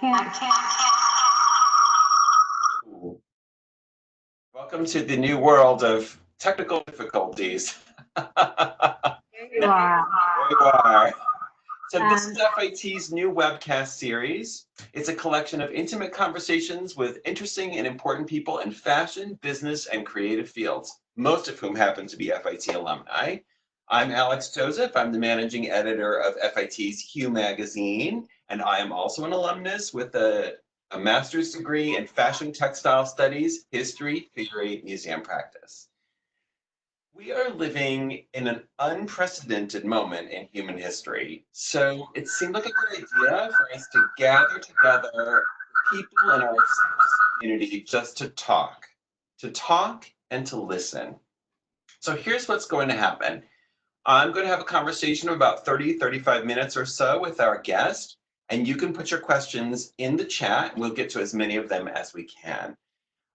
can't. Ooh. Welcome to the new world of technical difficulties. There you are. There you are. So this is FIT's new webcast series. It's a collection of intimate conversations with interesting and important people in fashion, business, and creative fields, most of whom happen to be FIT alumni. I'm Alex Joseph. I'm the managing editor of FIT's Hue magazine, and I am also an alumnus with a master's degree in fashion textile studies, history, theory, museum practice. We are living in an unprecedented moment in human history, so it seemed like a good idea for us to gather together people in our community just to talk and to listen. So here's what's going to happen. I'm going to have a conversation of about 35 minutes or so with our guest, and you can put your questions in the chat, and we'll get to as many of them as we can.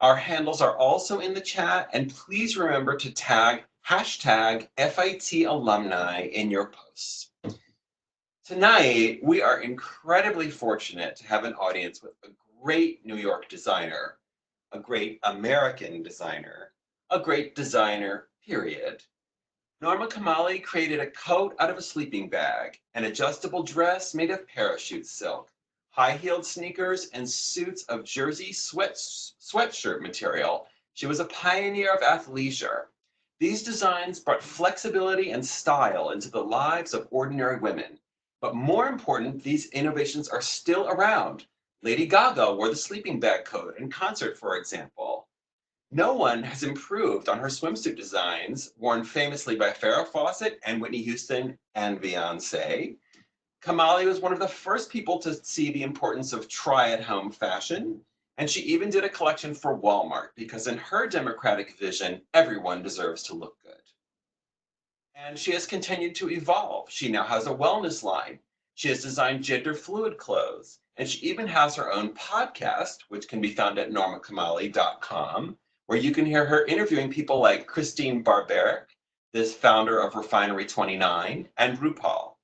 Our handles are also in the chat, and please remember to tag hashtag FIT alumni in your posts. Tonight, we are incredibly fortunate to have an audience with a great New York designer, a great American designer, a great designer, period. Norma Kamali created a coat out of a sleeping bag, an adjustable dress made of parachute silk, high-heeled sneakers, and suits of jersey sweatshirt material. She was a pioneer of athleisure. These designs brought flexibility and style into the lives of ordinary women. But more important, these innovations are still around. Lady Gaga wore the sleeping bag coat in concert, for example. No one has improved on her swimsuit designs, worn famously by Farrah Fawcett and Whitney Houston and Beyonce. Kamali was one of the first people to see the importance of try-at-home fashion, and she even did a collection for Walmart because in her democratic vision, everyone deserves to look good. And she has continued to evolve. She now has a wellness line. She has designed gender-fluid clothes, and she even has her own podcast, which can be found at normakamali.com, where you can hear her interviewing people like Christine Barberic, this founder of Refinery 29, and RuPaul.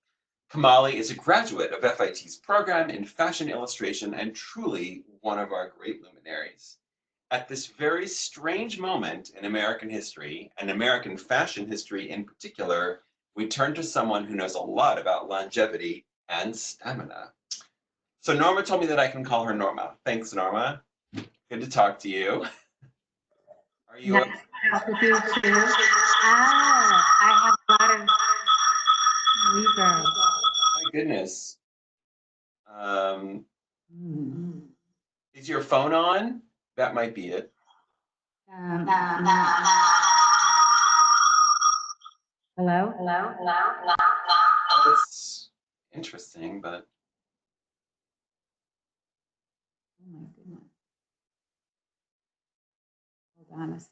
Kamali is a graduate of FIT's program in fashion illustration and truly one of our great luminaries. At this very strange moment in American history, and American fashion history in particular, we turn to someone who knows a lot about longevity and stamina. So Norma told me that I can call her Norma. Thanks, Norma. Good to talk to you. Are you? Nice to talk with you too. I have a lot of reverb. My goodness. Is your phone on? That might be it. Hello? That's interesting, but. Oh my goodness. Hold on a sec.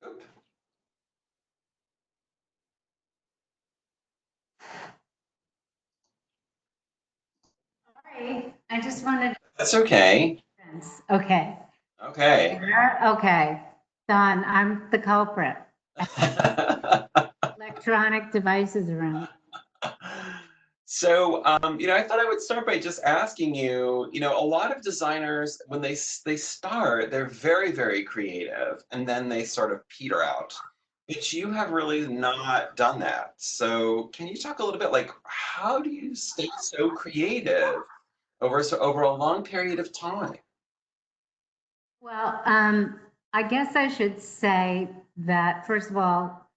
Oop. Sorry, I just wanted. That's okay. Okay. Okay. Okay. Done. I'm the culprit. Electronic devices around. So, I thought I would start by just asking you, a lot of designers, when they start, they're very, very creative, and then they sort of peter out. But you have really not done that. So can you talk a little bit, like, how do you stay so creative over a long period of time? Well, I guess I should say that, first of all,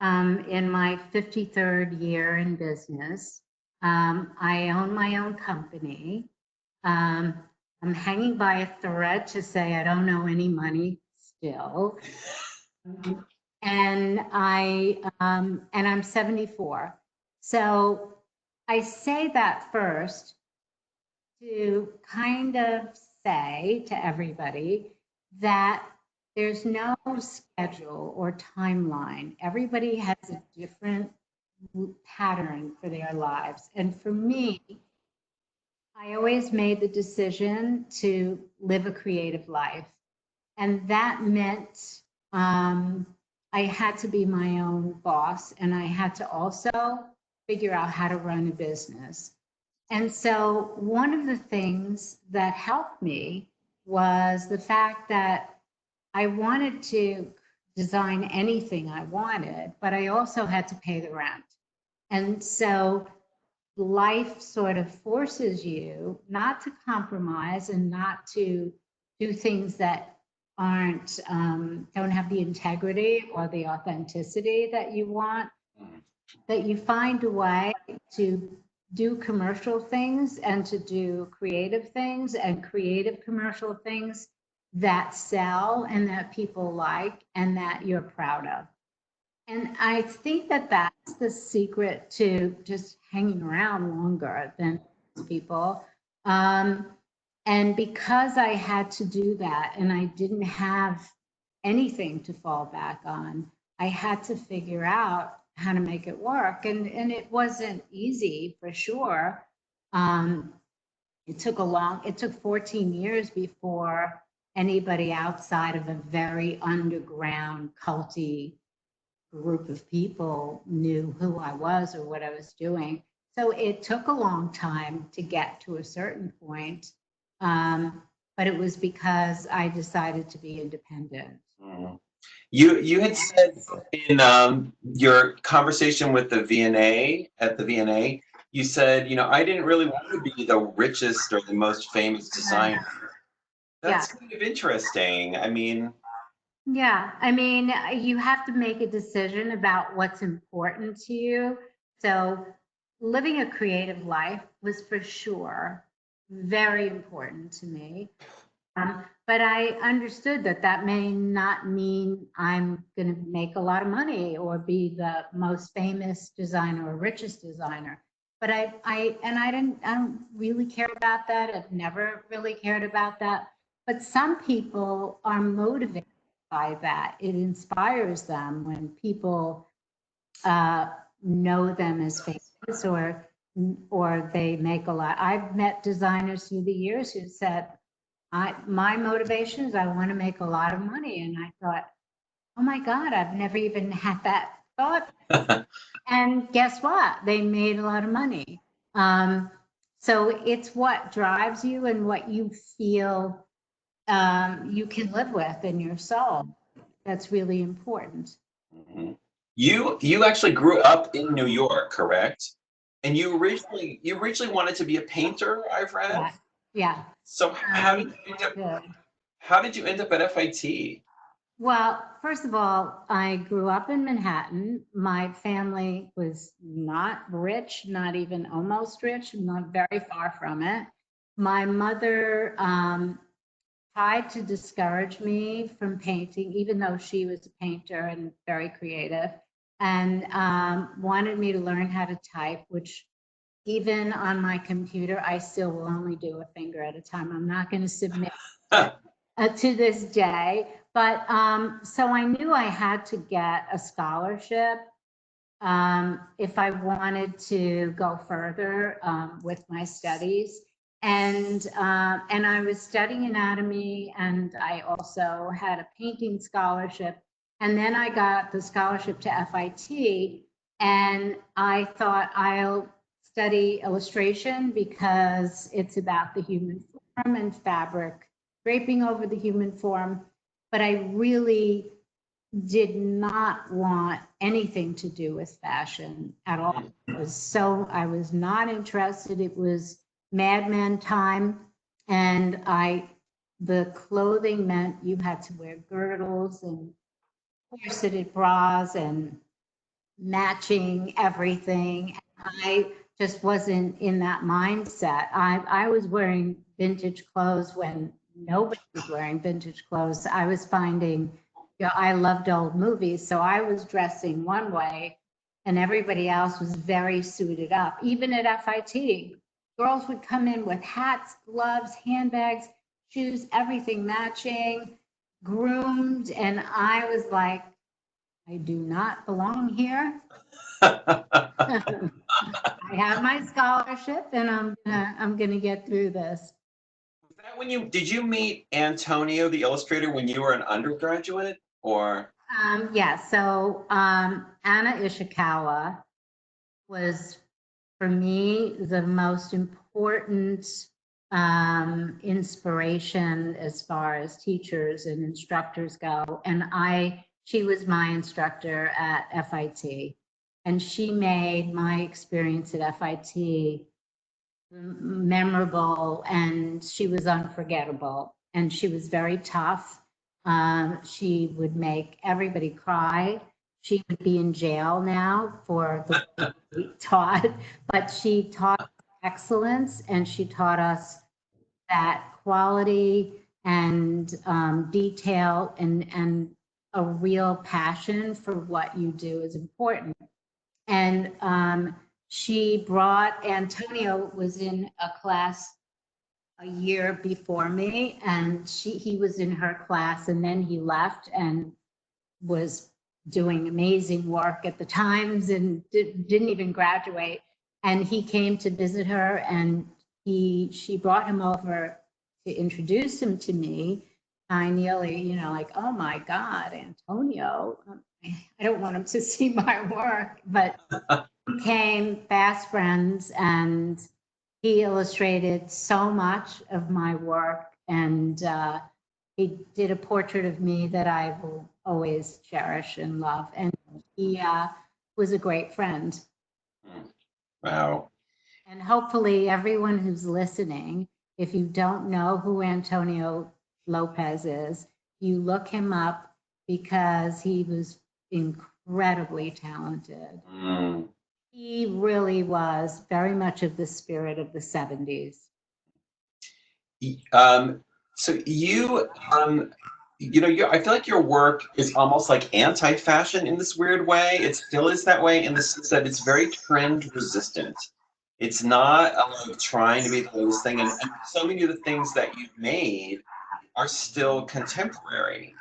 in my 53rd year in business, I own my own company. I'm hanging by a thread to say I don't owe any money still. And I'm 74. So I say that first to kind of say to everybody that there's no schedule or timeline. Everybody has a different pattern for their lives. And for me, I always made the decision to live a creative life. And that meant I had to be my own boss, and I had to also figure out how to run a business. And so one of the things that helped me was the fact that I wanted to design anything I wanted, but I also had to pay the rent. And so life sort of forces you not to compromise and not to do things that aren't don't have the integrity or the authenticity that you want, that you find a way to do commercial things and to do creative things and creative commercial things that sell and that people like and that you're proud of. And I think that that's the secret to just hanging around longer than people. And because I had to do that and I didn't have anything to fall back on, I had to figure out how to make it work. And it wasn't easy for sure. It took 14 years before anybody outside of a very underground culty group of people knew who I was or what I was doing. So it took a long time to get to a certain point. But it was because I decided to be independent. You had said in your conversation with the VNA at the VNA, you said, I didn't really want to be the richest or the most famous designer. That's kind of interesting. I mean, yeah, I mean, you have to make a decision about what's important to you. So living a creative life was for sure very important to me. But I understood that that may not mean I'm going to make a lot of money or be the most famous designer or richest designer. But I don't really care about that. I've never really cared about that. But some people are motivated by that. It inspires them when people know them as famous or they make a lot. I've met designers through the years who said, my motivation is I want to make a lot of money. And I thought, oh my God, I've never even had that thought. And guess what? They made a lot of money. So it's what drives you and what you feel you can live with in your soul. That's really important. You actually grew up in New York, correct? And you originally wanted to be a painter, I've read. Yeah. So how did you end up at FIT? Well, first of all, I grew up in Manhattan. My family was not rich, not even almost rich, not very far from it. My mother tried to discourage me from painting, even though she was a painter and very creative, and wanted me to learn how to type, which even on my computer, I still will only do a finger at a time. I'm not going to submit to this day. But so I knew I had to get a scholarship if I wanted to go further with my studies. And I was studying anatomy, and I also had a painting scholarship. And then I got the scholarship to FIT, and I thought I'll study illustration because it's about the human form and fabric draping over the human form. But I really did not want anything to do with fashion at all. I was not interested. It was madman time. And the clothing meant you had to wear girdles and corseted bras and matching everything. I just wasn't in that mindset. I was wearing vintage clothes when nobody was wearing vintage clothes. I was finding, I loved old movies, so I was dressing one way and everybody else was very suited up. Even at FIT, girls would come in with hats, gloves, handbags, shoes, everything matching, groomed, and I was like, I do not belong here. I have my scholarship and I'm gonna get through this. Was that did you meet Antonio, the illustrator, when you were an undergraduate, or? Yeah, so Anna Ishikawa was, for me, the most important inspiration as far as teachers and instructors go. And she was my instructor at FIT, and she made my experience at FIT memorable, and she was unforgettable, and she was very tough. She would make everybody cry. She would be in jail now for the way she taught, but she taught excellence, and she taught us that quality and detail and a real passion for what you do is important. And she brought, Antonio was in a class a year before me, and he was in her class, and then he left and was doing amazing work at the Times and didn't even graduate. And he came to visit her, and she brought him over to introduce him to me. I nearly, like, oh my God, Antonio, I don't want him to see my work, but became fast friends, and he illustrated so much of my work, and he did a portrait of me that I will always cherish and love, and he was a great friend. Wow. And hopefully everyone who's listening, if you don't know who Antonio Lopez is, you look him up, because he was incredibly talented. He really was very much of the spirit of the 70s. So I feel like your work is almost like anti-fashion in this weird way. It still is that way in the sense that it's very trend resistant. It's not like trying to be the latest thing, and so many of the things that you've made are still contemporary.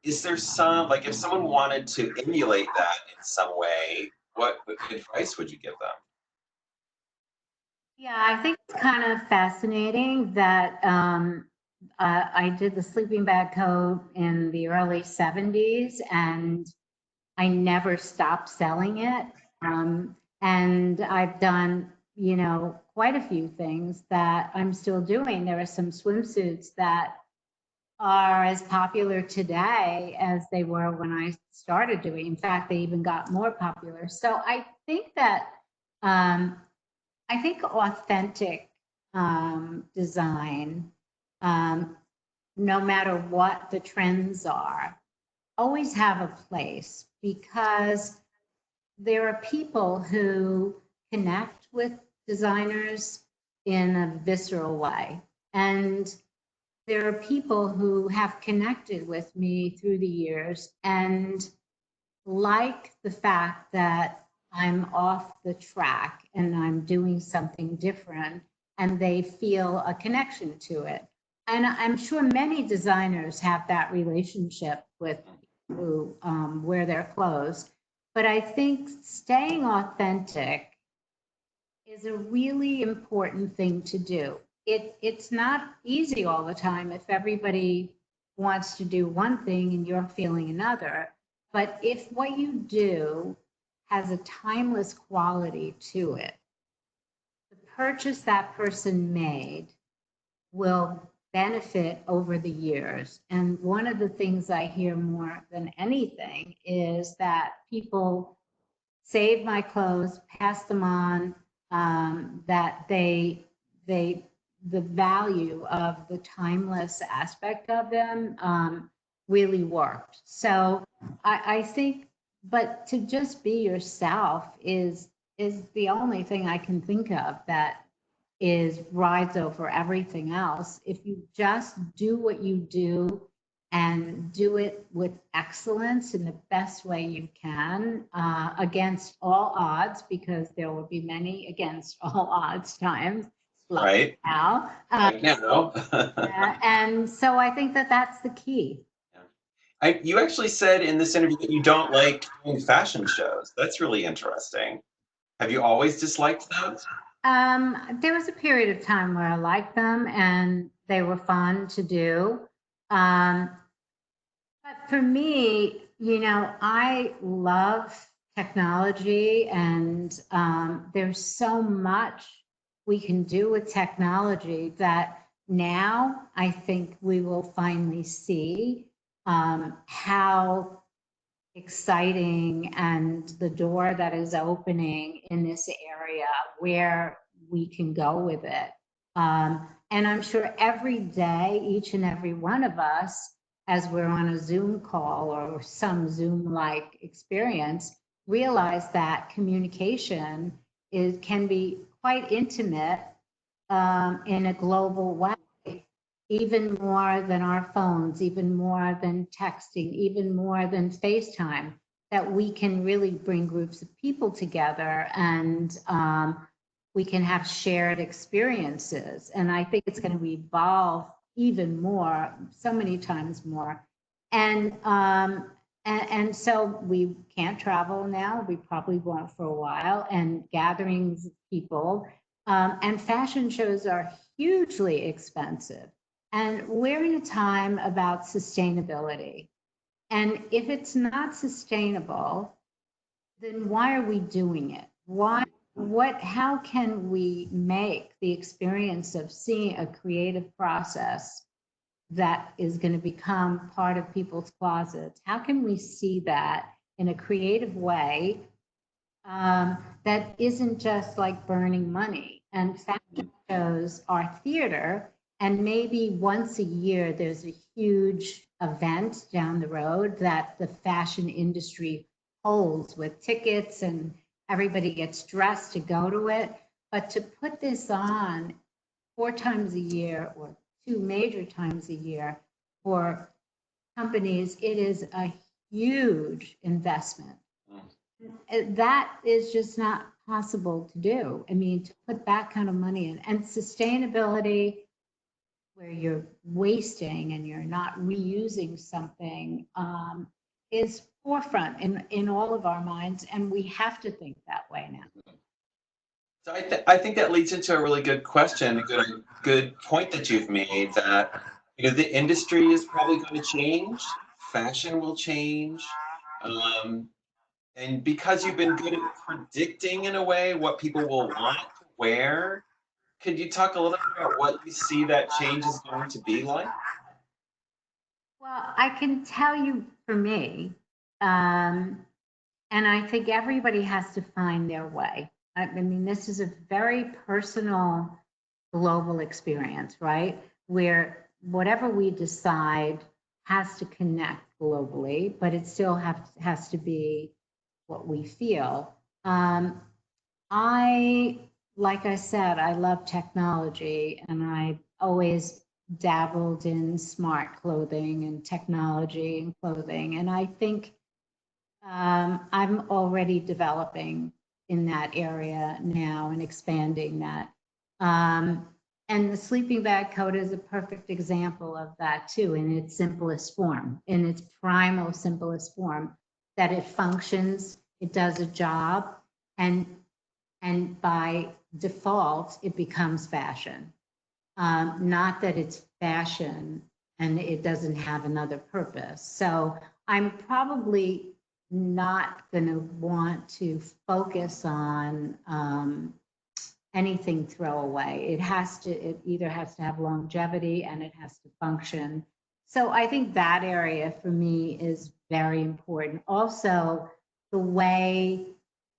Is there some, like, if someone wanted to emulate that in some way, what advice would you give them? Yeah, I think it's kind of fascinating that I did the sleeping bag coat in the early 70s, and I never stopped selling it. And I've done, quite a few things that I'm still doing. There are some swimsuits that are as popular today as they were when I started doing. In fact, they even got more popular. So I think that authentic design, no matter what the trends are, always have a place, because there are people who connect with designers in a visceral way. And there are people who have connected with me through the years and like the fact that I'm off the track and I'm doing something different, and they feel a connection to it. And I'm sure many designers have that relationship with people who wear their clothes. But I think staying authentic is a really important thing to do. It's not easy all the time if everybody wants to do one thing and you're feeling another. But if what you do has a timeless quality to it, the purchase that person made will benefit over the years. And one of the things I hear more than anything is that people save my clothes, pass them on, that the value of the timeless aspect of them really worked. So I think, but to just be yourself is the only thing I can think of that rides over everything else. If you just do what you do and do it with excellence in the best way you can, against all odds, because there will be many against all odds times. Right. Now. And so I think that that's the key. You actually said in this interview that you don't like doing fashion shows. That's really interesting. Have you always disliked those? There was a period of time where I liked them and they were fun to do. But for me, I love technology, and there's so much we can do with technology that now I think we will finally see how exciting and the door that is opening in this area where we can go with it. And I'm sure every day, each and every one of us, as we're on a Zoom call or some Zoom-like experience, realize that communication can be quite intimate in a global way, even more than our phones, even more than texting, even more than FaceTime, that we can really bring groups of people together and we can have shared experiences. And I think it's going to evolve even more, so many times more. And so we can't travel now. We probably won't for a while. And gatherings of people and fashion shows are hugely expensive. And we're in a time about sustainability. And if it's not sustainable, then why are we doing it? How can we make the experience of seeing a creative process that is going to become part of people's closets? How can we see that in a creative way that isn't just like burning money? And fashion shows are theater, and maybe once a year there's a huge event down the road that the fashion industry holds with tickets and everybody gets dressed to go to it. But to put this on 4 times a year or 2 major times a year for companies, it is a huge investment. That is just not possible to do. I mean, to put that kind of money in, and sustainability, where you're wasting and you're not reusing something, is forefront in all of our minds, and we have to think that way now. So I think that leads into a really good question, a good point that you've made, that the industry is probably going to change, fashion will change, and because you've been good at predicting in a way what people will want to wear, could you talk a little bit about what you see that change is going to be like? Well, I can tell you for me, and I think everybody has to find their way. I mean, this is a very personal global experience, right? Where whatever we decide has to connect globally, but it still has to be what we feel. Like I said, I love technology, and I always dabbled in smart clothing and technology and clothing. And I think I'm already developing in that area now and expanding that. And the sleeping bag coat is a perfect example of that too, in its simplest form, in its primal simplest form, that it functions, it does a job, and by default, it becomes fashion. Not that it's fashion and it doesn't have another purpose. So I'm probably not going to want to focus on anything throwaway. It either has to have longevity and it has to function. So I think that area for me is very important. Also, the way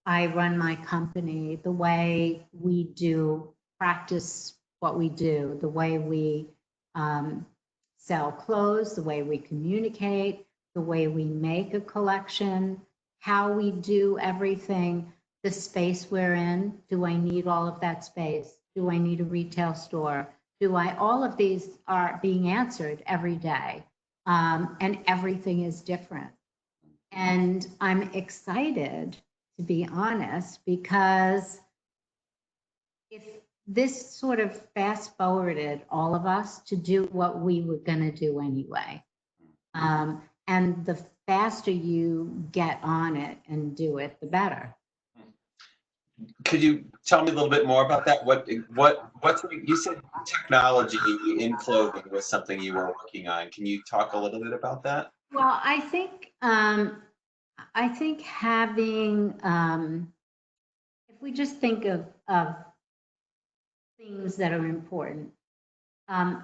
I run my company, the way we practice what we do, the way we sell clothes, the way we communicate, the way we make a collection, how we do everything, the space we're in. Do I need all of that space? Do I need a retail store? All of these are being answered every day, and everything is different. And I'm excited, to be honest, because if this sort of fast forwarded all of us to do what we were going to do anyway. And the faster you get on it and do it, the better. Could you tell me a little bit more about that? You said technology in clothing was something you were working on. Can you talk a little bit about that? Well, I think I think having, if we just think of things that are important, um,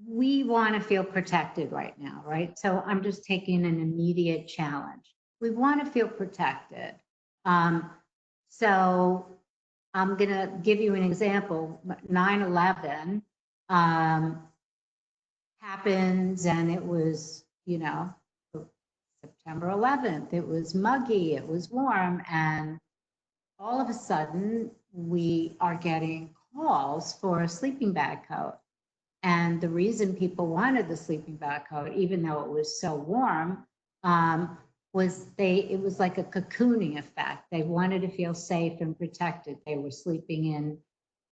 we want to feel protected right now, right? So I'm just taking an immediate challenge. We want to feel protected. So I'm going to give you an example. 9/11 happens, and it was, September 11th. It was muggy, it was warm, and all of a sudden we are getting calls for a sleeping bag coat. And the reason people wanted the sleeping bag coat, even though it was so warm, was it was like a cocooning effect. They wanted to feel safe and protected. They were sleeping in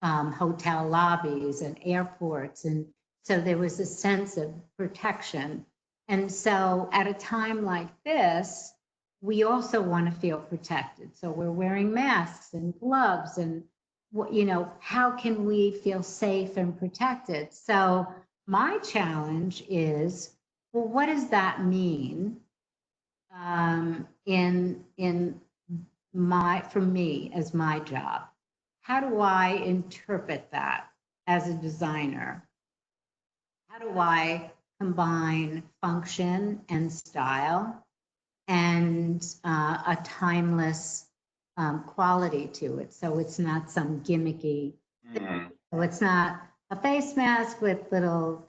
hotel lobbies and airports. And so there was a sense of protection. And so at a time like this, we also want to feel protected. So we're wearing masks and gloves and how can we feel safe and protected? So my challenge is, well, what does that mean for me as my job? How do I interpret that as a designer? How do I combine function and style and a timeless quality to it? So it's not some gimmicky, so it's not a face mask with little,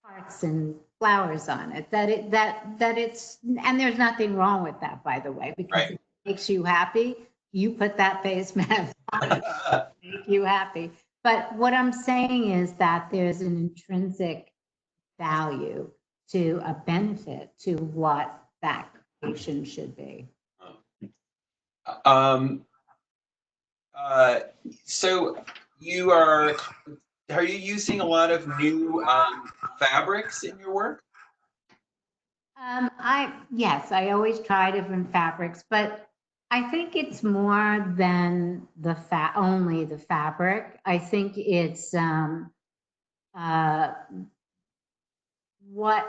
hearts and flowers on it. And there's nothing wrong with that, by the way, because Right. it makes you happy. You put that face mask on, it make you happy. But what I'm saying is that there's an intrinsic value to a benefit to what that creation should be. So are you using a lot of new fabrics in your work? Yes, I always try different fabrics, but I think it's more than only the fabric. I think it's what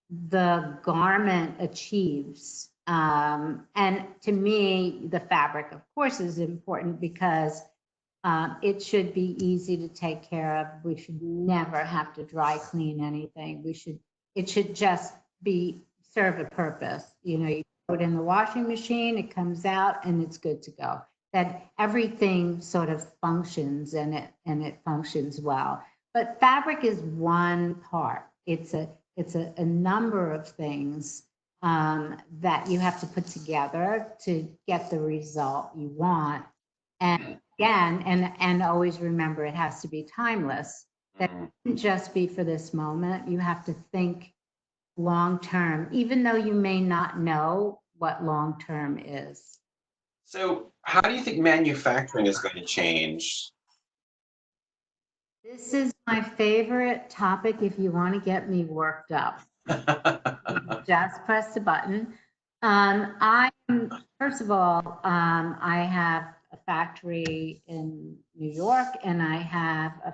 the garment achieves. And to me, the fabric, of course, is important because it should be easy to take care of. We should never have to dry clean anything. It should just serve a purpose. You put it in the washing machine, it comes out, and it's good to go. That everything sort of functions and it functions well. But fabric is one part. It's a number of things that you have to put together to get the result you want. And again, and always remember, it has to be timeless. That can't just be for this moment. You have to think long term, even though you may not know what long term is. So how do you think manufacturing is going to change? This is my favorite topic if you want to get me worked up. Just press the button. First of all, I have a factory in New York, and I have a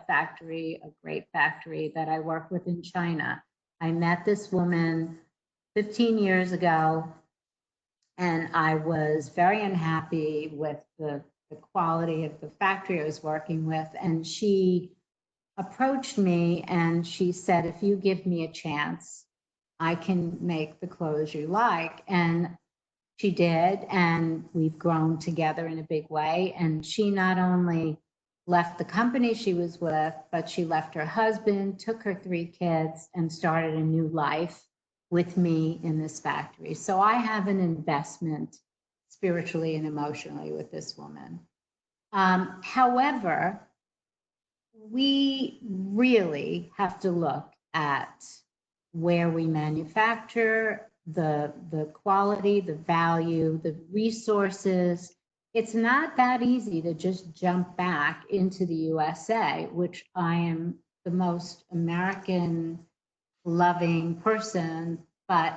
great factory that I work with in China. I met this woman 15 years ago, and I was very unhappy with the quality of the factory I was working with. And she approached me and she said, if you give me a chance, I can make the clothes you like. And she did, and we've grown together in a big way. And she not only left the company she was with, but she left her husband, took her 3 kids, and started a new life with me in this factory. So I have an investment spiritually and emotionally with this woman. However, we really have to look at where we manufacture, the quality, the value, the resources. It's not that easy to just jump back into the USA, which I am the most American loving person, but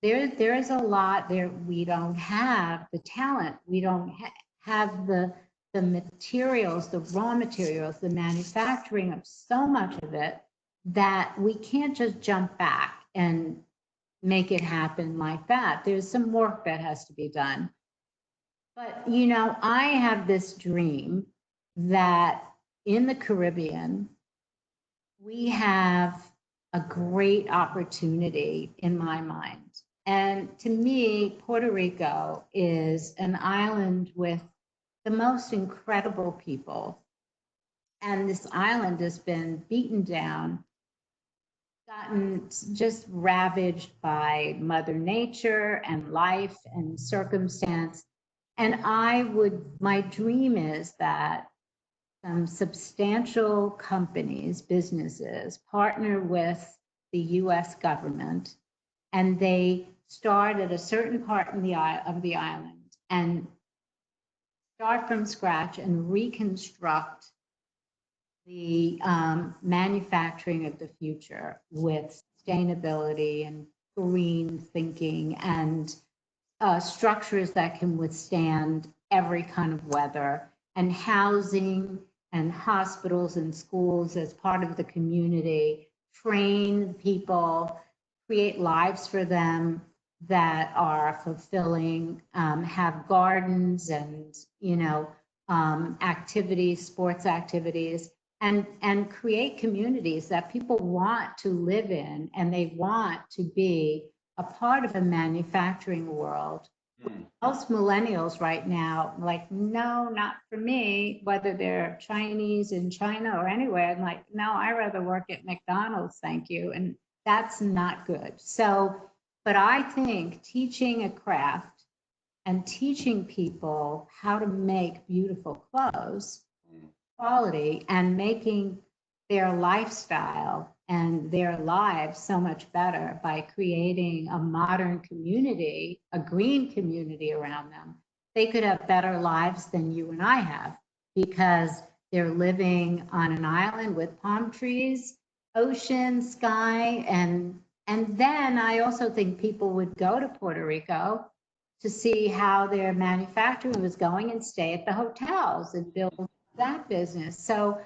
there is a lot there. We don't have the talent. We don't have the materials, the raw materials, the manufacturing of so much of it that we can't just jump back and make it happen like that. There's some work that has to be done. But, you know, I have this dream that in the Caribbean, we have a great opportunity in my mind. And to me, Puerto Rico is an island with the most incredible people. And this island has been beaten down, gotten just ravaged by Mother Nature and life and circumstance. And my dream is that some substantial companies, businesses, partner with the US government, and they start at a certain part of the island and start from scratch and reconstruct the manufacturing of the future with sustainability and green thinking and structures that can withstand every kind of weather, and housing and hospitals and schools as part of the community, train people, create lives for them that are fulfilling, have gardens and, you know, activities, sports activities, and create communities that people want to live in, and they want to be a part of a manufacturing world. Most millennials right now, like, no, not for me, whether they're Chinese in China or anywhere. I'm like, no, I'd rather work at McDonald's, thank you. And that's not good. So, but I think teaching a craft and teaching people how to make beautiful clothes, quality, and making their lifestyle and their lives so much better by creating a modern community, a green community around them. They could have better lives than you and I have, because they're living on an island with palm trees, ocean, sky, and then I also think people would go to Puerto Rico to see how their manufacturing was going and stay at the hotels and build that business. So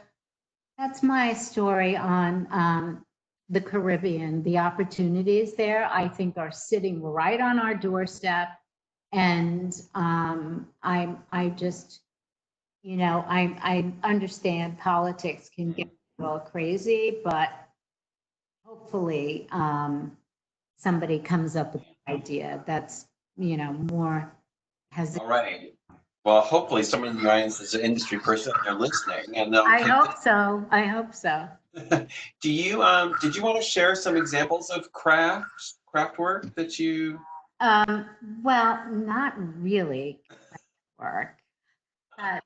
that's my story on the Caribbean. The opportunities there, I think, are sitting right on our doorstep. And I just, you know, I understand politics can get a little crazy, but hopefully somebody comes up with an idea that's, you know, more has. All right. Well, hopefully someone in the audience is an industry person and they're listening. And I hope so. I hope so. do you did you want to share some examples of craft work that you? Well, not really work. But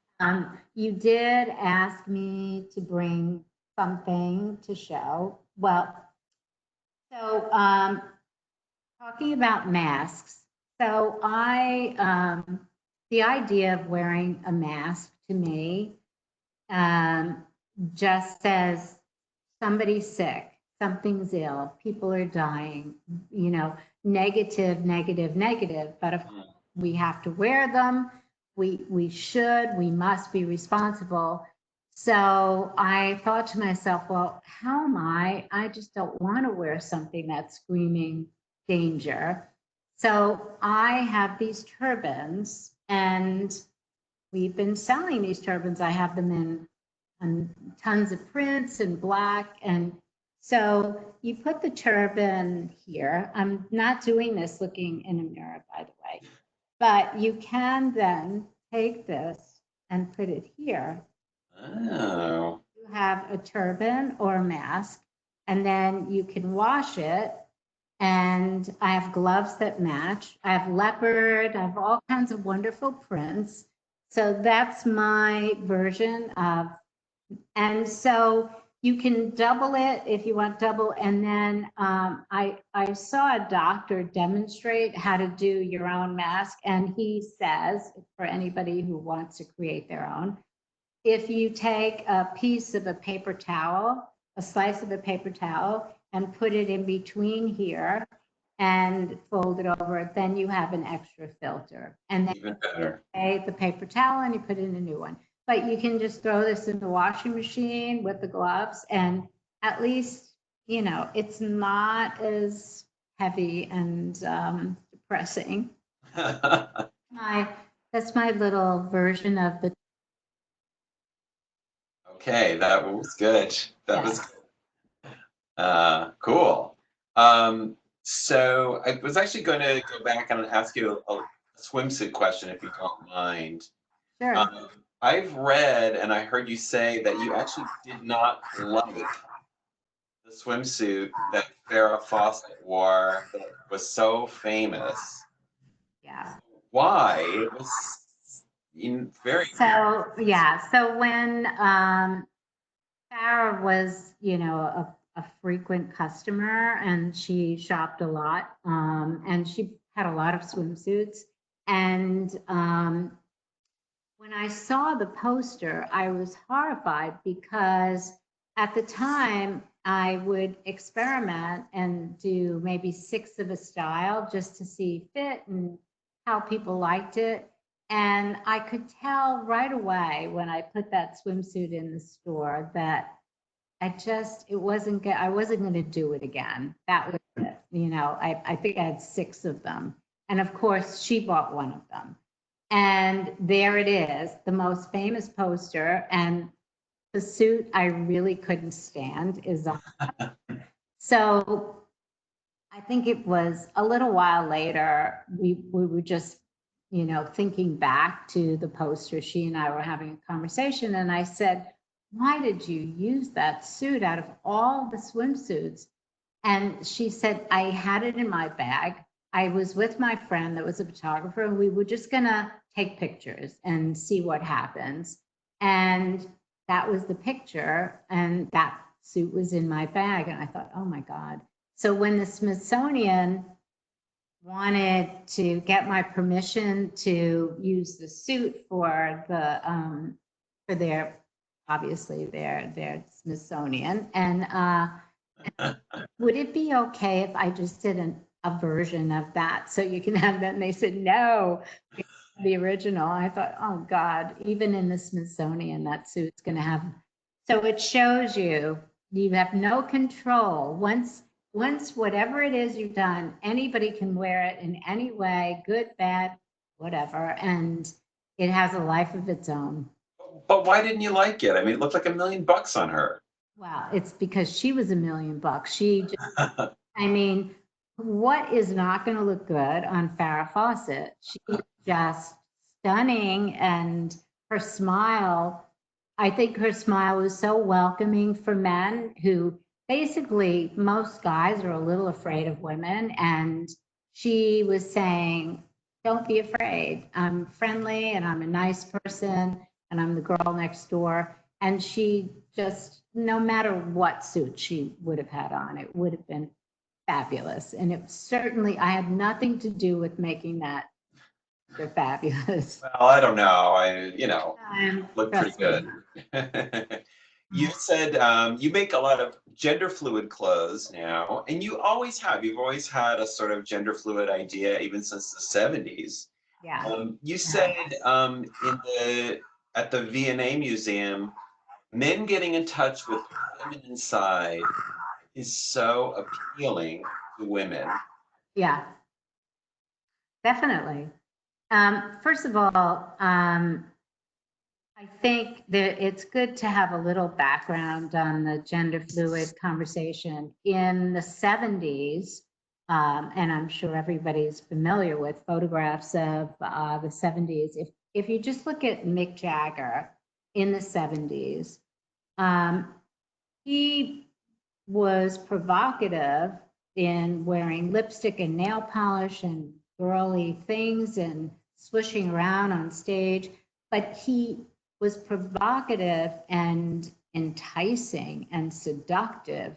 you did ask me to bring something to show. Well, so talking about masks. So the idea of wearing a mask to me just says somebody's sick, something's ill, people are dying, you know, negative, negative, negative. But of course, we have to wear them. We must be responsible. So I thought to myself, well, how am I? I just don't want to wear something that's screaming danger. So I have these turbans, and we've been selling these turbans. I have them in tons of prints and black. And so you put the turban here. I'm not doing this looking in a mirror, by the way, but you can then take this and put it here. Oh. You have a turban or a mask, and then you can wash it. And I have gloves that match. I have leopard, I have all kinds of wonderful prints. So that's my version of, and so you can double it if you want double. And then I saw a doctor demonstrate how to do your own mask. And he says, for anybody who wants to create their own, if you take a piece of a paper towel, a slice of a paper towel, and put it in between here and fold it over, then you have an extra filter. And then Even better. you take the paper towel and you put in a new one. But you can just throw this in the washing machine with the gloves, and at least, you know, it's not as heavy and depressing. That's my little version of the. Okay, that was good. That was Yes. cool. So I was actually going to go back and ask you a swimsuit question, if you don't mind. Sure. I've read and I heard you say that you actually did not like the swimsuit that Farrah Fawcett wore that was so famous. Yeah. Why? It was very. So yeah. So when Farrah was, a frequent customer and she shopped a lot, and she had a lot of swimsuits. And when I saw the poster, I was horrified because at the time I would experiment and do maybe 6 of a style just to see fit and how people liked it. And I could tell right away when I put that swimsuit in the store that it wasn't good. I wasn't going to do it again. That was it. I think I had 6 of them. And of course, she bought one of them. And there it is, the most famous poster. And the suit I really couldn't stand is on. So I think it was a little while later, we were just, thinking back to the poster. She and I were having a conversation, and I said, why did you use that suit out of all the swimsuits? And she said, I had it in my bag. I was with my friend that was a photographer, and we were just going to take pictures and see what happens. And that was the picture. And that suit was in my bag. And I thought, oh my God. So when the Smithsonian wanted to get my permission to use the suit for their, obviously their Smithsonian, and would it be okay if I just did a version of that so you can have that? And they said, no, the original. I thought, oh God, even in the Smithsonian, that suit's going to have. So it shows you have no control. Once whatever it is you've done, anybody can wear it in any way, good, bad, whatever. And it has a life of its own. But why didn't you like it? I mean, it looked like $1 million on her. Well, it's because she was $1 million. She just, I mean, what is not going to look good on Farrah Fawcett? She's just stunning, and her smile, I think her smile was so welcoming for men who basically, most guys are a little afraid of women. And she was saying, don't be afraid. I'm friendly and I'm a nice person and I'm the girl next door. And she just, no matter what suit she would have had on, it would have been fabulous. And it certainly, I had nothing to do with making that. They're fabulous. Well, I don't know. Look pretty Trust good. me. You said you make a lot of gender fluid clothes now, and you always have. You've always had a sort of gender fluid idea, even since the 70s. Yeah. You said at the V&A Museum, men getting in touch with the women inside is so appealing to women. Yeah, definitely. First of all, I think that it's good to have a little background on the gender fluid conversation. In the 70s, and I'm sure everybody's familiar with photographs of the 70s. If you just look at Mick Jagger in the 70s, he was provocative in wearing lipstick and nail polish and girly things and swishing around on stage, but he was provocative and enticing and seductive.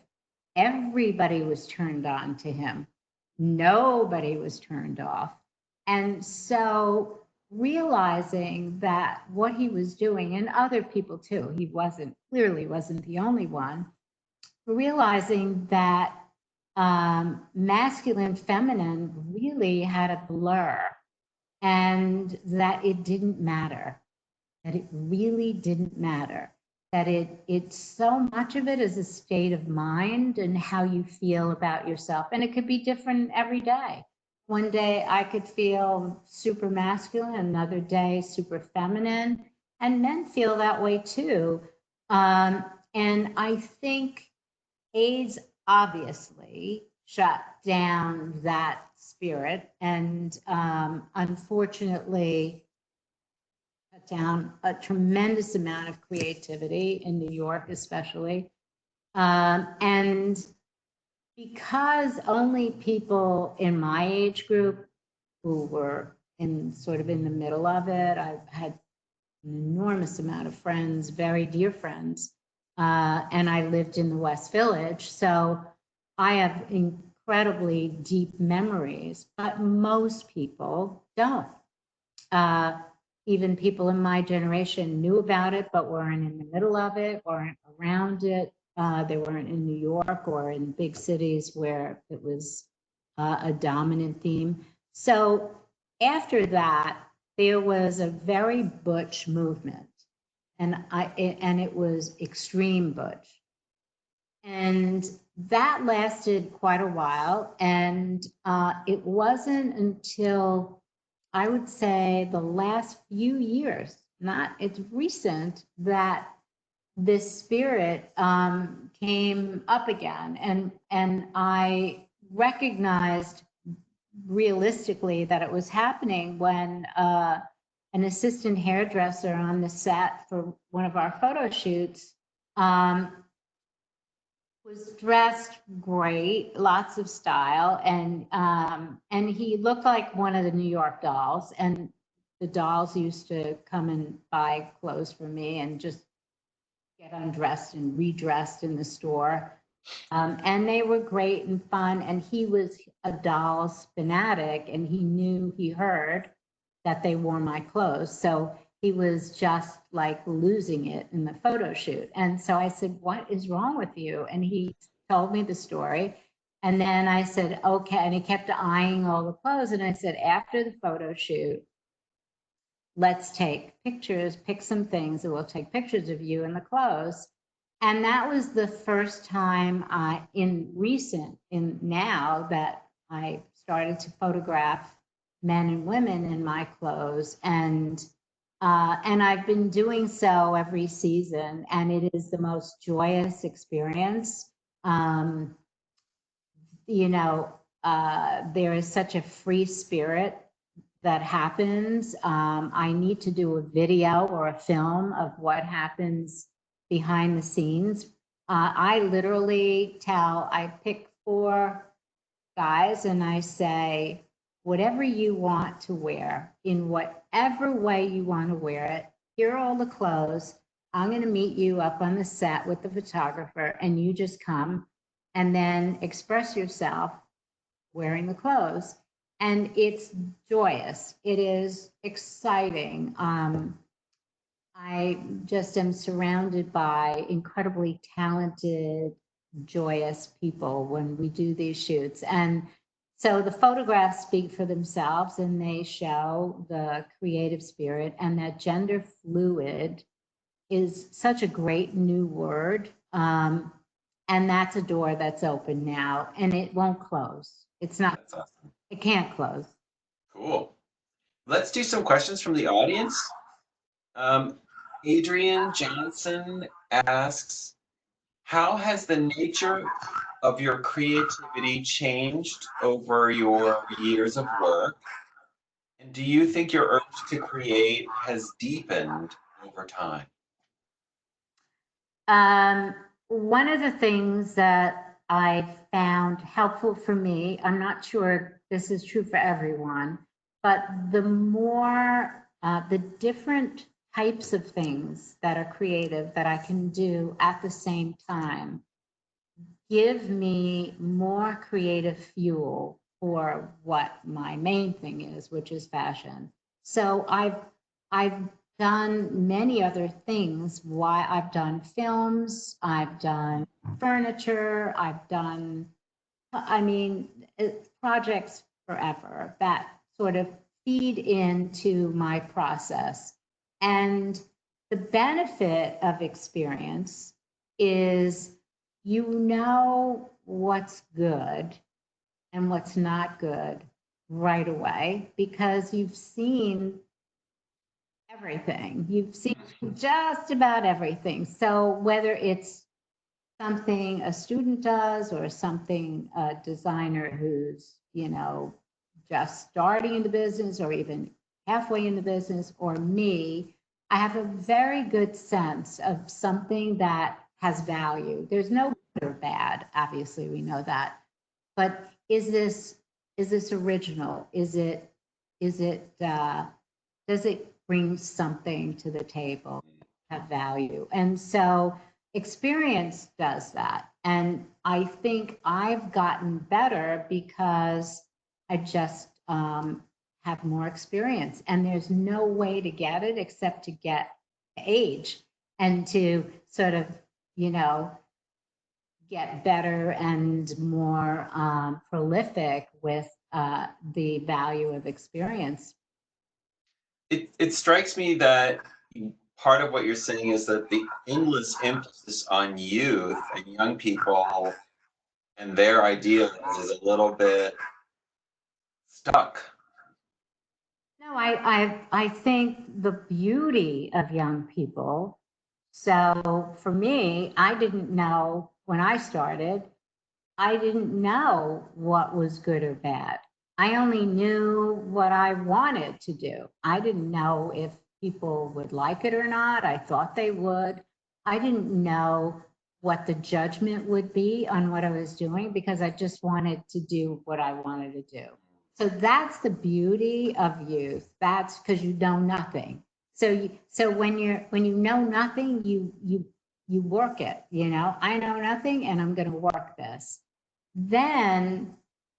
Everybody was turned on to him. Nobody was turned off. And so realizing that what he was doing, and other people too, he clearly wasn't the only one, realizing that masculine, feminine really had a blur, and that it didn't matter, that it really didn't matter. that it's so much of it is a state of mind and how you feel about yourself. And it could be different every day. One day I could feel super masculine, another day super feminine, and men feel that way too. And I think AIDS obviously shut down that spirit and unfortunately cut down a tremendous amount of creativity in New York, especially. And because only people in my age group who were in sort of in the middle of it, I've had an enormous amount of friends, very dear friends, and I lived in the West Village. So I have incredibly deep memories, but most people don't. Even people in my generation knew about it, but weren't in the middle of it, weren't around it. They weren't in New York or in big cities where it was a dominant theme. So after that, there was a very butch movement, and it was extreme butch. And that lasted quite a while. And it wasn't until I would say the last few years, it's recent, that this spirit came up again. And I recognized realistically that it was happening when an assistant hairdresser on the set for one of our photo shoots was dressed great, lots of style, and he looked like one of the New York dolls. And the dolls used to come and buy clothes for me and just get undressed and redressed in the store. And they were great and fun. And he was a dolls fanatic, and he heard that they wore my clothes. So he was just like losing it in the photo shoot. And so I said, "What is wrong with you?" And he told me the story. And then I said, "Okay." And he kept eyeing all the clothes. And I said, "After the photo shoot, let's take pictures, pick some things, and we'll take pictures of you in the clothes." And that was the first time now that I started to photograph men and women in my clothes. And I've been doing so every season, and it is the most joyous experience. There is such a free spirit that happens. I need to do a video or a film of what happens behind the scenes. I literally I pick 4 guys and I say, whatever you want to wear, in whatever way you want to wear it, here are all the clothes. I'm going to meet you up on the set with the photographer, and you just come and then express yourself wearing the clothes. And it's joyous. It is exciting. I just am surrounded by incredibly talented, joyous people when we do these shoots. And so the photographs speak for themselves, and they show the creative spirit, and that gender fluid is such a great new word. And that's a door that's open now, and it won't close. It's not, That's awesome. it can't close. Cool. Let's do some questions from the audience. Adrian Johnson asks, how has the nature of your creativity changed over your years of work? And do you think your urge to create has deepened over time? One of the things that I found helpful for me, I'm not sure this is true for everyone, but the different types of things that are creative that I can do at the same time give me more creative fuel for what my main thing is, which is fashion. So I've done many other things. Why I've done films, I've done furniture, projects forever that sort of feed into my process. And the benefit of experience is you know what's good and what's not good right away because you've seen everything. You've seen just about everything. So whether it's something a student does or something a designer who's, just starting in the business or even halfway in the business, or me, I have a very good sense of something that has value. There's no good or bad, obviously, we know that. But is this original? Does it bring something to the table, have value? And so experience does that. And I think I've gotten better because I just have more experience. And there's no way to get it except to get age and to sort of, get better and more prolific with the value of experience. It strikes me that part of what you're saying is that the endless emphasis on youth and young people and their ideas is a little bit stuck. No, I think the beauty of young people. So for me, I didn't know when I started, I didn't know what was good or bad. I only knew what I wanted to do. I didn't know if people would like it or not. I thought they would. I didn't know what the judgment would be on what I was doing because I just wanted to do what I wanted to do. So that's the beauty of youth. That's because you know nothing. So when you know nothing, you work it. I know nothing, and I'm going to work this. Then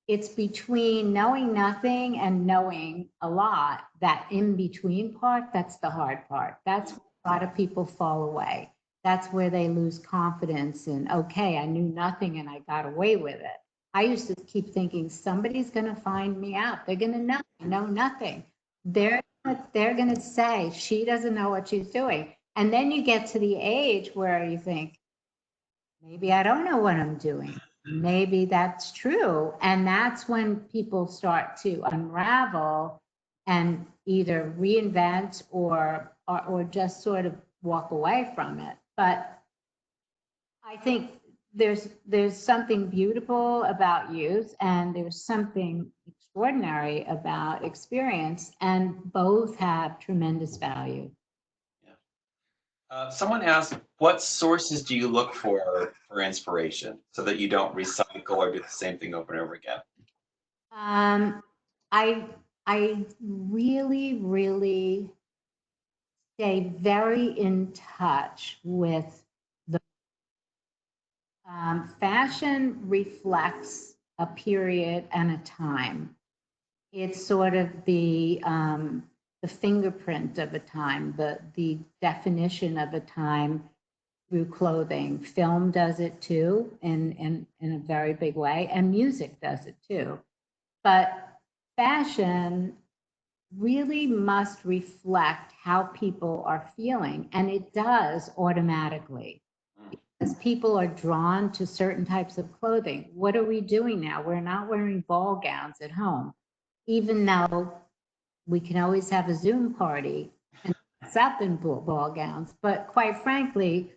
it's between knowing nothing and knowing a lot. That in between part, that's the hard part. That's where a lot of people fall away. That's where they lose confidence in, okay, I knew nothing and I got away with it. I used to keep thinking somebody's going to find me out. They're going to know nothing. They're going to say she doesn't know what she's doing. And then you get to the age where you think, maybe I don't know what I'm doing. Maybe that's true. And that's when people start to unravel and either reinvent or just sort of walk away from it. But I think there's something beautiful about youth and there's something extraordinary about experience, and both have tremendous value. Someone asked, what sources do you look for inspiration so that you don't recycle or do the same thing over and over again? I really, really stay very in touch with the fashion reflects a period and a time. It's sort of the fingerprint of a time, the definition of a time through clothing. Film does it too, in a very big way, and music does it too. But fashion really must reflect how people are feeling, and it does automatically. Because people are drawn to certain types of clothing. What are we doing now? We're not wearing ball gowns at home, even though we can always have a Zoom party and dress up in ball gowns. But quite frankly,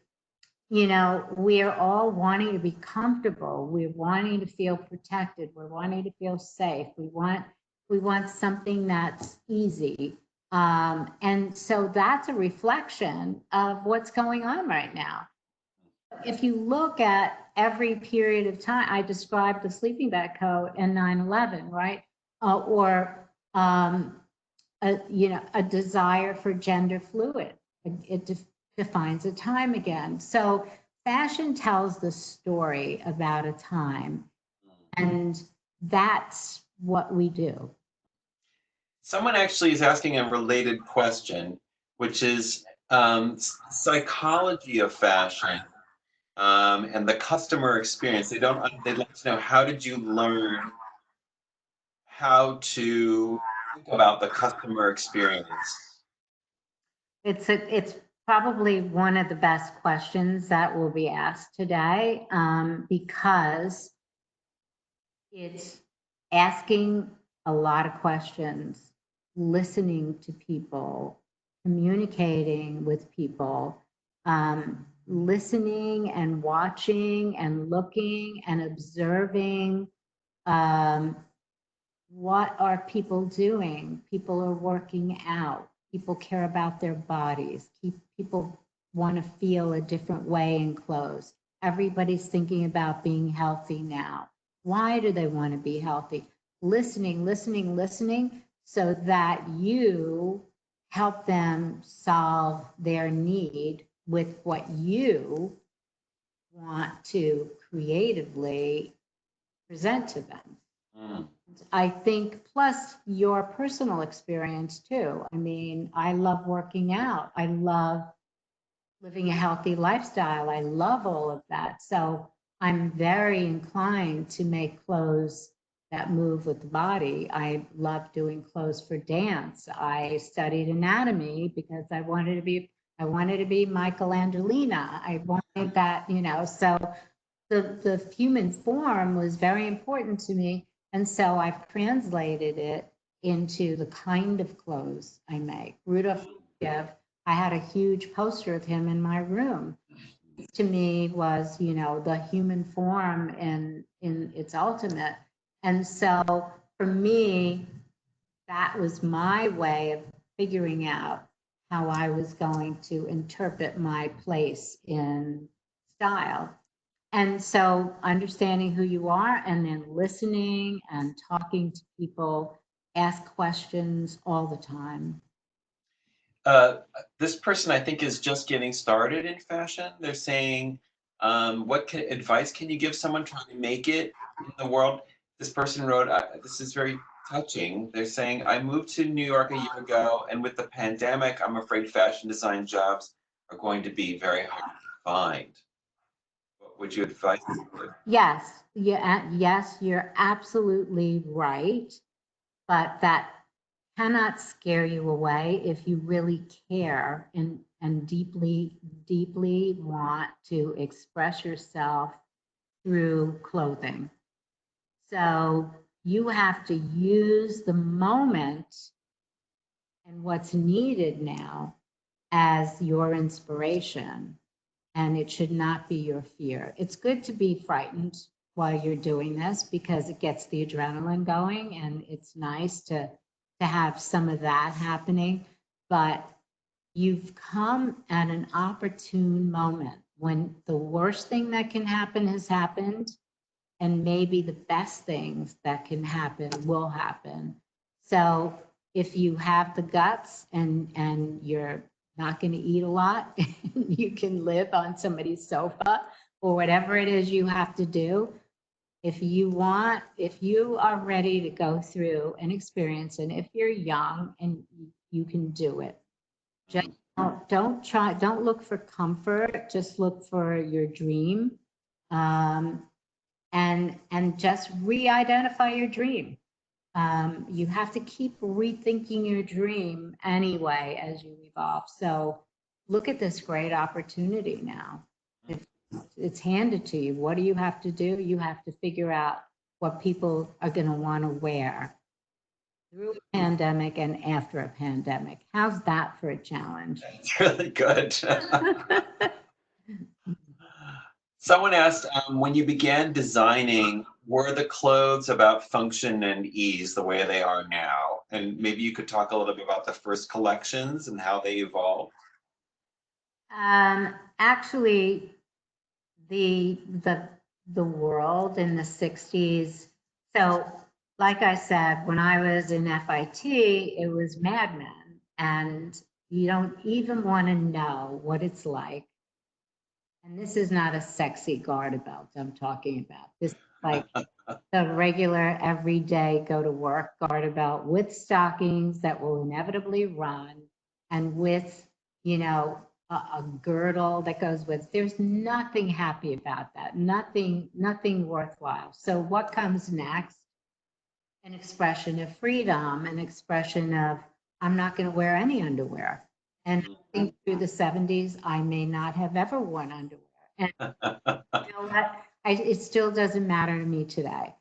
we're all wanting to be comfortable. We're wanting to feel protected. We're wanting to feel safe. We want something that's easy. And so that's a reflection of what's going on right now. If you look at every period of time, I described the sleeping bag code and 9/11, right? Or a desire for gender fluid. It defines a time again. So fashion tells the story about a time, and that's what we do. Someone actually is asking a related question, which is psychology of fashion and the customer experience. They'd like to know, how did you learn how to think about the customer experience? It's probably one of the best questions that will be asked today, because it's asking a lot of questions, listening to people, communicating with people, listening and watching and looking and observing. What are people doing? People are working out. People care about their bodies. People want to feel a different way in clothes. Everybody's thinking about being healthy now. Why do they want to be healthy? Listening, listening, listening, so that you help them solve their need with what you want to creatively present to them. Mm. I think plus your personal experience too. I mean, I love working out. I love living a healthy lifestyle. I love all of that. So I'm very inclined to make clothes that move with the body. I love doing clothes for dance. I studied anatomy because I wanted to be Michelangelina. I wanted that, so the human form was very important to me. And so I've translated it into the kind of clothes I make. Rudolf, I had a huge poster of him in my room. To me was, the human form in its ultimate. And so for me, that was my way of figuring out how I was going to interpret my place in style. And so understanding who you are and then listening and talking to people, ask questions all the time. This person, I think, is just getting started in fashion. They're saying, what advice can you give someone trying to make it in the world? This person wrote, this is very touching. They're saying, I moved to New York a year ago, and with the pandemic, I'm afraid fashion design jobs are going to be very hard to find. What would you advise? Yes, yes, you're absolutely right. But that cannot scare you away if you really care and deeply, deeply want to express yourself through clothing. So you have to use the moment and what's needed now as your inspiration. And it should not be your fear. It's good to be frightened while you're doing this because it gets the adrenaline going and it's nice to have some of that happening. But you've come at an opportune moment when the worst thing that can happen has happened, and maybe the best things that can happen will happen. So if you have the guts and you're not going to eat a lot, you can live on somebody's sofa or whatever it is you have to do. If you are ready to go through an experience, and if you're young and you can do it, just don't look for comfort, just look for your dream. And just re-identify your dream. You have to keep rethinking your dream anyway as you evolve. So look at this great opportunity now. It's handed to you. What do you have to do? You have to figure out what people are going to want to wear through a pandemic and after a pandemic. How's that for a challenge? It's really good. Someone asked, when you began designing, were the clothes about function and ease the way they are now? And maybe you could talk a little bit about the first collections and how they evolved. Actually, the world in the 60s. So, like I said, when I was in FIT, it was Mad Men, and you don't even want to know what it's like. And this is not a sexy garter belt I'm talking about. This is like the regular, everyday go to work garter belt with stockings that will inevitably run, and with, a girdle that goes with. There's nothing happy about that. Nothing worthwhile. So what comes next? An expression of freedom, an expression of, I'm not going to wear any underwear. And I think through the 70s, I may not have ever worn underwear. And you know what? It still doesn't matter to me today.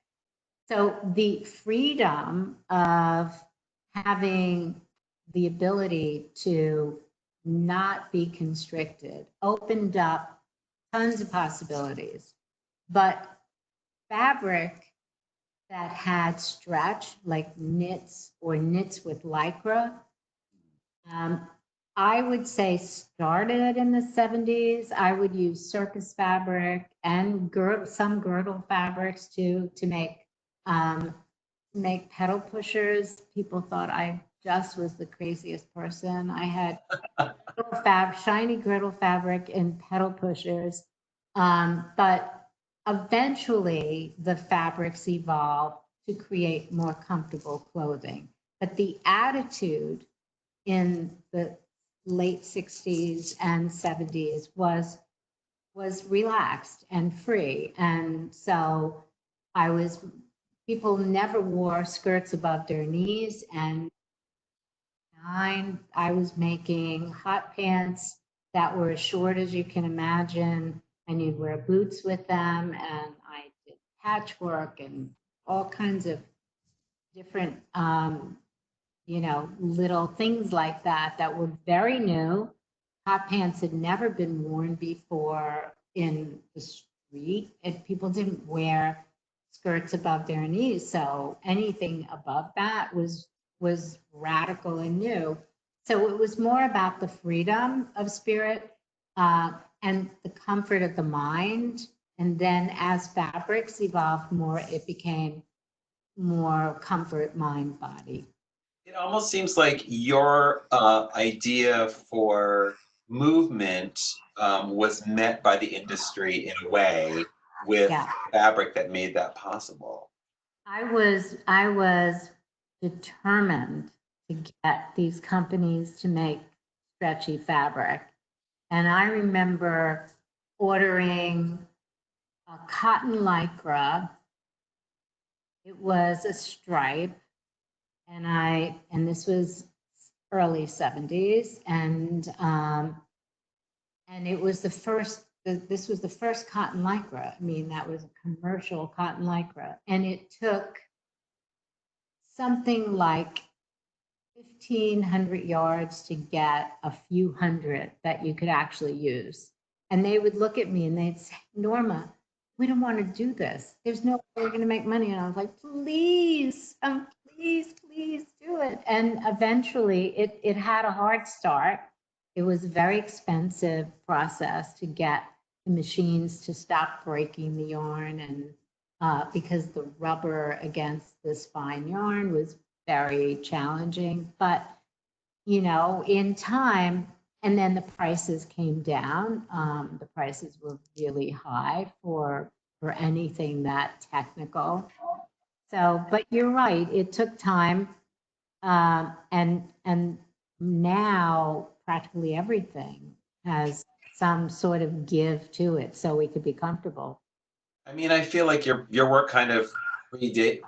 So the freedom of having the ability to not be constricted opened up tons of possibilities. But fabric that had stretch, like knits or knits with lycra, um, I would say started in the 70s. I would use circus fabric and some girdle fabrics too to make pedal pushers. People thought I just was the craziest person. I had shiny girdle fabric and pedal pushers. But eventually the fabrics evolved to create more comfortable clothing. But the attitude in the late 60s and 70s was relaxed and free. And so people never wore skirts above their knees. And I was making hot pants that were as short as you can imagine, and you'd wear boots with them. And I did patchwork and all kinds of different, little things like that that were very new. Hot pants had never been worn before in the street, and people didn't wear skirts above their knees. So anything above that was radical and new. So it was more about the freedom of spirit and the comfort of the mind. And then as fabrics evolved more, it became more comfort, mind, body. It almost seems like your idea for movement was met by the industry in a way with Yeah. fabric that made that possible. I was determined to get these companies to make stretchy fabric. And I remember ordering a cotton lycra. It was a stripe, and this was early 70s, and it was this was the first cotton lycra. I mean, that was a commercial cotton lycra, and it took something like 1,500 yards to get a few hundred that you could actually use. And they would look at me and they'd say, Norma, we don't want to do this. There's no way we're going to make money. And I was like, please, please do it. And eventually it had a hard start. It was a very expensive process to get the machines to stop breaking the yarn, and because the rubber against this fine yarn was very challenging. But in time, and then the prices came down. The prices were really high for anything that technical. So, but you're right, it took time. And now practically everything has some sort of give to it so we could be comfortable. I mean, I feel like your work kind of presaged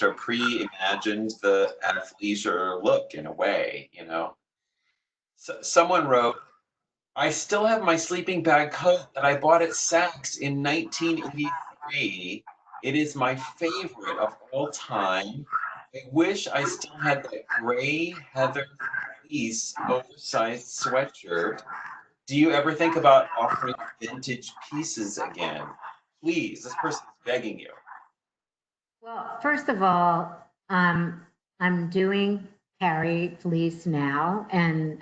or pre-imagined the athleisure look in a way, you know. So, someone wrote, I still have my sleeping bag coat that I bought at Saks in 1983. It is my favorite of all time. I wish I still had that gray heather fleece oversized sweatshirt. Do you ever think about offering vintage pieces again? Please, this person is begging you. Well, first of all, I'm doing Carrie fleece now, and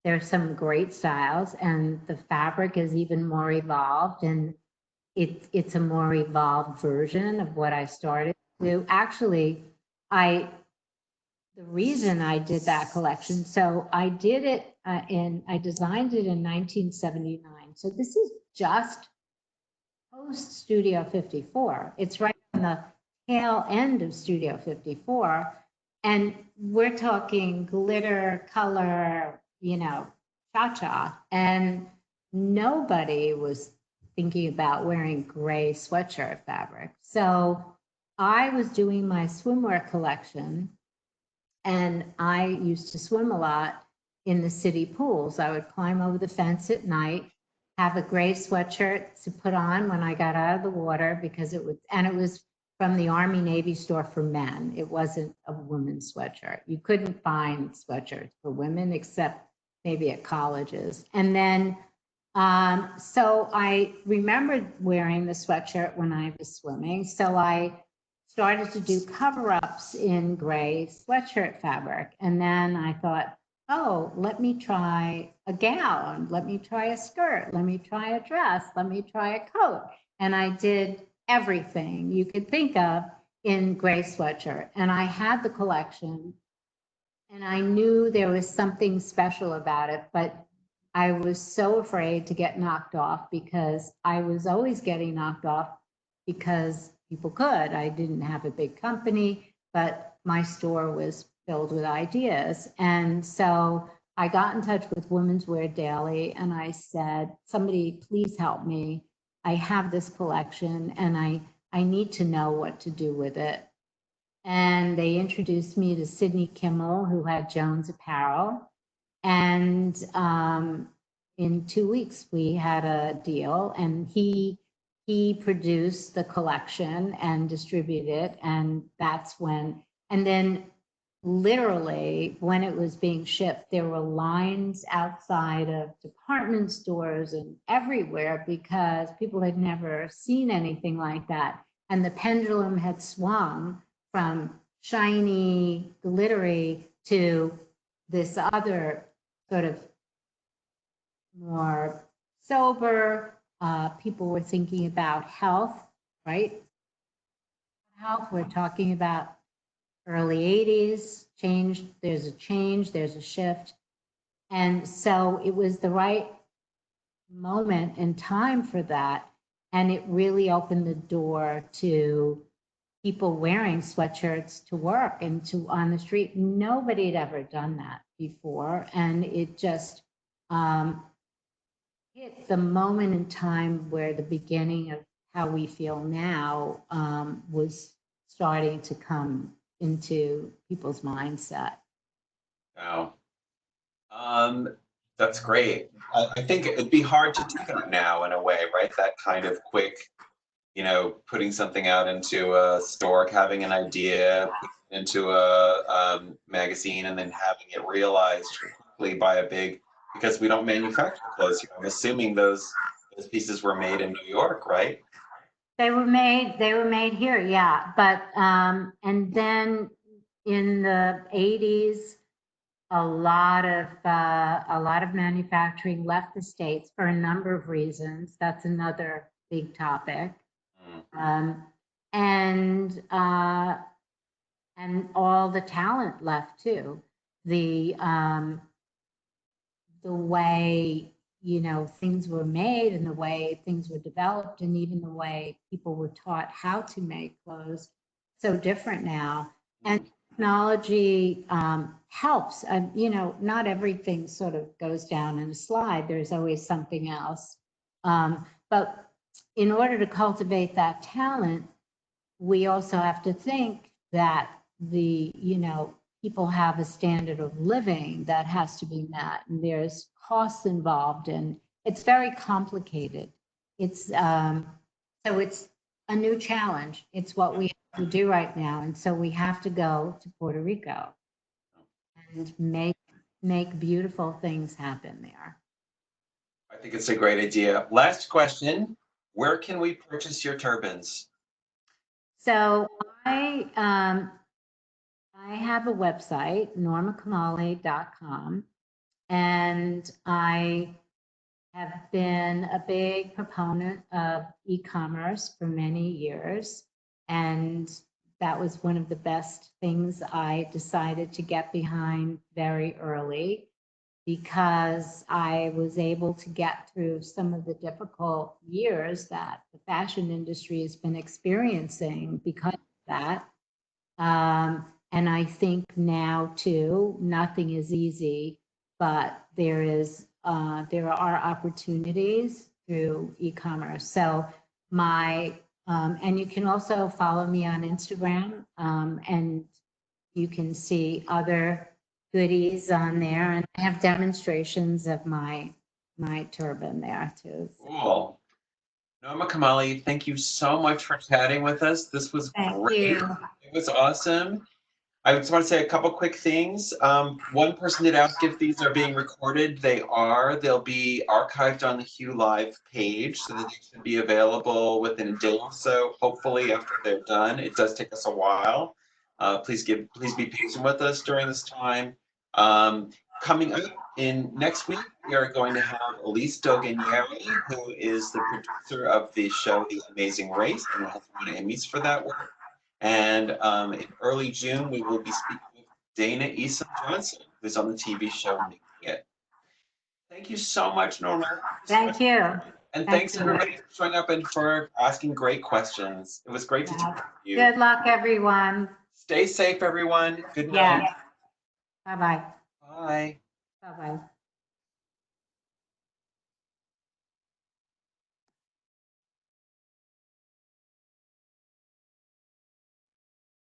there's some great styles, and the fabric is even more evolved, and it's a more evolved version of what I started to. Actually, the reason I did that collection, so I did it I designed it in 1979. So this is just post Studio 54. It's right on the tail end of Studio 54. And we're talking glitter, color, cha-cha. And nobody was thinking about wearing gray sweatshirt fabric. So I was doing my swimwear collection, And I used to swim a lot in the city pools. I would climb over the fence at night, have a gray sweatshirt to put on when I got out of the water because it was from the Army Navy store for men. It wasn't a women's sweatshirt. You couldn't find sweatshirts for women except maybe at colleges. And then, so I remembered wearing the sweatshirt when I was swimming. So I started to do cover-ups in gray sweatshirt fabric. And then I thought, oh, let me try a gown. Let me try a skirt. Let me try a dress. Let me try a coat. And I did everything you could think of in gray sweatshirt. And I had the collection and I knew there was something special about it, but I was so afraid to get knocked off because I was always getting knocked off because people could. I didn't have a big company, but my store was filled with ideas. And so I got in touch with Women's Wear Daily and I said, somebody please help me. I have this collection and I need to know what to do with it. And they introduced me to Sydney Kimmel, who had Jones Apparel. And in 2 weeks, we had a deal and he produced the collection and distributed it. And that's when, and then literally when it was being shipped, there were lines outside of department stores and everywhere because people had never seen anything like that. And the pendulum had swung from shiny, glittery to this other sort of more sober. People were thinking about health, right? Health, we're talking about early 80s, there's a shift. And so it was the right moment and time for that. And it really opened the door to people wearing sweatshirts to work and to on the street. Nobody had ever done that before. And it just hit the moment in time where the beginning of how we feel now was starting to come into people's mindset. Wow. That's great. I think it'd be hard to do that now in a way, right? That kind of quick, putting something out into a store, having an idea, into a magazine, and then having it realized quickly by because we don't manufacture clothes here. I'm assuming those pieces were made in New York, right? They were made here, yeah. But and then in the 80s, a lot of manufacturing left the States for a number of reasons. That's another big topic. And all the talent left too. The way things were made and the way things were developed and even the way people were taught how to make clothes, so different now. And technology helps. Not everything sort of goes down in a slide. There's always something else. But in order to cultivate that talent, we also have to think that people have a standard of living that has to be met, and there's costs involved, and it's very complicated. It's so it's a new challenge. It's what we have to do right now, and so we have to go to Puerto Rico and make beautiful things happen there. I think it's a great idea. Last question: where can we purchase your turbans? So I have a website, normakamali.com, and I have been a big proponent of e-commerce for many years. And that was one of the best things I decided to get behind very early, because I was able to get through some of the difficult years that the fashion industry has been experiencing because of that. And I think now too, nothing is easy, but there are opportunities through e-commerce. So and you can also follow me on Instagram, and you can see other goodies on there, and I have demonstrations of my turbine there too. Cool. Norma Kamali, thank you so much for chatting with us. This was Thank great. you. It was awesome. I just want to say a couple quick things. One person did ask if these are being recorded. They are. They'll be archived on the Hue Live page, so that they should be available within a day or so, hopefully after they're done. It does take us a while. Please be patient with us during this time. Coming up in next week, we are going to have Elise Doganieri, who is the producer of the show The Amazing Race and has won Emmys for that work. And in early June, we will be speaking with Dana Eason Johnson, who's on the TV show Making It. Thank you so much, Norma. Thank you. And Thank thanks you. everybody for showing up and for asking great questions. It was great to talk to you. Good luck, everyone. Stay safe, everyone. Good night. Yeah. Bye-bye. Bye. Bye-bye.